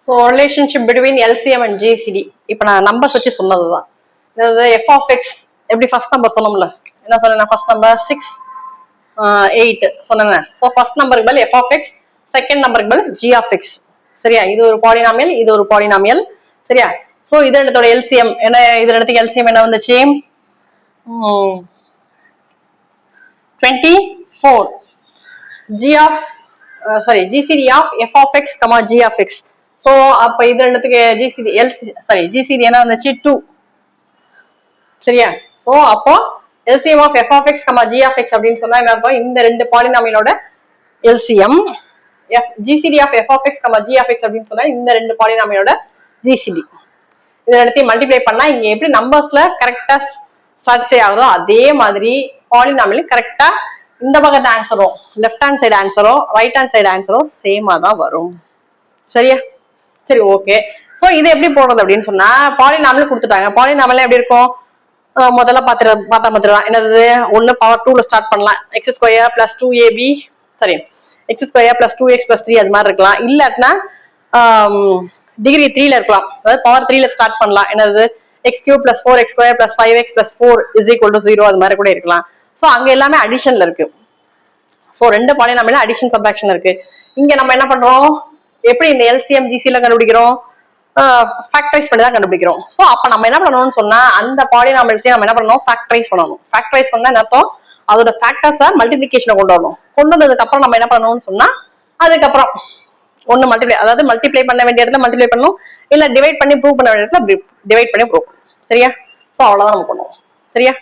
So relationship between LCM and GCD இப்போ நான் numbers வச்சு சொன்னதுதான். அதாவது எஃப் ஆஃப் எக்ஸ் எப்படி ஃபர்ஸ்ட் நம்பர் சொன்னோம்ல, என்ன சொன்னேன் ஃபர்ஸ்ட் நம்பர் 6 8 சொன்னேன். ஸோ ஃபர்ஸ்ட் நம்பருக்கு பதில் எஃப் ஆஃப் எக்ஸ், செகண்ட் நம்பருக்கு பதில் ஜி ஆஃப் எக்ஸ். சரியா, இது ஒரு பாலினாமியல், இது ஒரு பாலினாமியல். சரியா, ஸோ இது ரெண்டத்தோட எல்சிஎம் என்ன, இது ரெண்டுத்துக்கு எல்சிஎம் என்ன வந்துச்சு 24. GCD of f of x comma g of x. So அப்ப இது ரெண்டுத்துக்கு ஜிசிடி என்ன வந்துச்சு 2. சரியா, ஸோ அப்போ LCM of f of x comma g of x அப்படின்னு சொன்னா என்ன அர்த்தம், இந்த ரெண்டு பாலினாமியலோட LCM GCD of f of x comma g of x அப்படின்னு சொன்னா இந்த ரெண்டு பாலினாமியலோட ஜிசிடி. இதை எடுத்து மல்டிப்ளை பண்ணா இங்க எப்படி நம்பர்ஸ்ல கரெக்டா சர்ச் ஆகுதோ அதே மாதிரி பாலினாமியல் கரெக்டா இந்த பக்கத்து ஆன்சரும் லெஃப்ட் ஹேண்ட் சைடு ஆன்சரும் ரைட் ஹேண்ட் சைடு ஆன்சரும் சேமா தான் வரும். சரியா, சரி ஓகே. ஸோ இது எப்படி போடுறது அப்படின்னு சொன்னா பாலினாமியல் கொடுத்துட்டாங்க. பாலினாமியல் எப்படி இருக்கும், முதல்ல பார்த்தா மாத்திரம் என்னது, ஒன்னு பவர் 2ல ஸ்டார்ட் பண்ணலாம். X square plus 2ab X square plus 2x plus 3 அது மாதிரி இருக்கலாம். இல்லாட்டினா டிகிரி 3ல இருக்கலாம், அதாவது பவர் 3ல ஸ்டார்ட் பண்ணலாம். என்னது X cube plus 4x square plus 5x plus 4 is equal to 0 அது மாதிரி கூட இருக்கலாம். ஸோ அங்க எல்லாமே அடிஷன்ல இருக்கு. ஸோ ரெண்டு பாலினாமியல் அடிஷன் சப்ட்ராக்ஷன் இருக்கு. இங்க நம்ம என்ன பண்றோம், எப்படி இந்த எல்சிஎம் ஜிசில கண்டுபிடிக்கிறோம், ஃபேக்டரைஸ் பண்ணி தான் கண்டுபிடிக்கிறோம். ஸோ அப்ப நம்ம என்ன பண்ணணும்னு சொன்னா அந்த பாலினாமியல்ஸையும் நம்ம என்ன பண்ணணும், ஃபேக்டரைஸ் பண்ணணும். ஃபேக்டரைஸ் பண்ணா என்ன அர்த்தம், அதோட ஃபேக்டர்ஸை மல்டிபிளிகேஷனை கொண்டு வரணும். கொண்டு வந்ததுக்கு அப்புறம் நம்ம என்ன பண்ணணும்னு சொன்னா அதுக்கப்புறம் ஒன்னு மல்டிப்ளை பண்ண வேண்டிய இடத்துல மல்டிப்ளை பண்ணணும், இல்ல டிவைட் பண்ணி ப்ரூவ் பண்ண வேண்டிய இடத்துல டிவைட் பண்ணி ப்ரூவ் பண்ணணும். சரியா, ஸோ அவ்வளவுதான் நம்ம பண்ணுவோம். சரியா.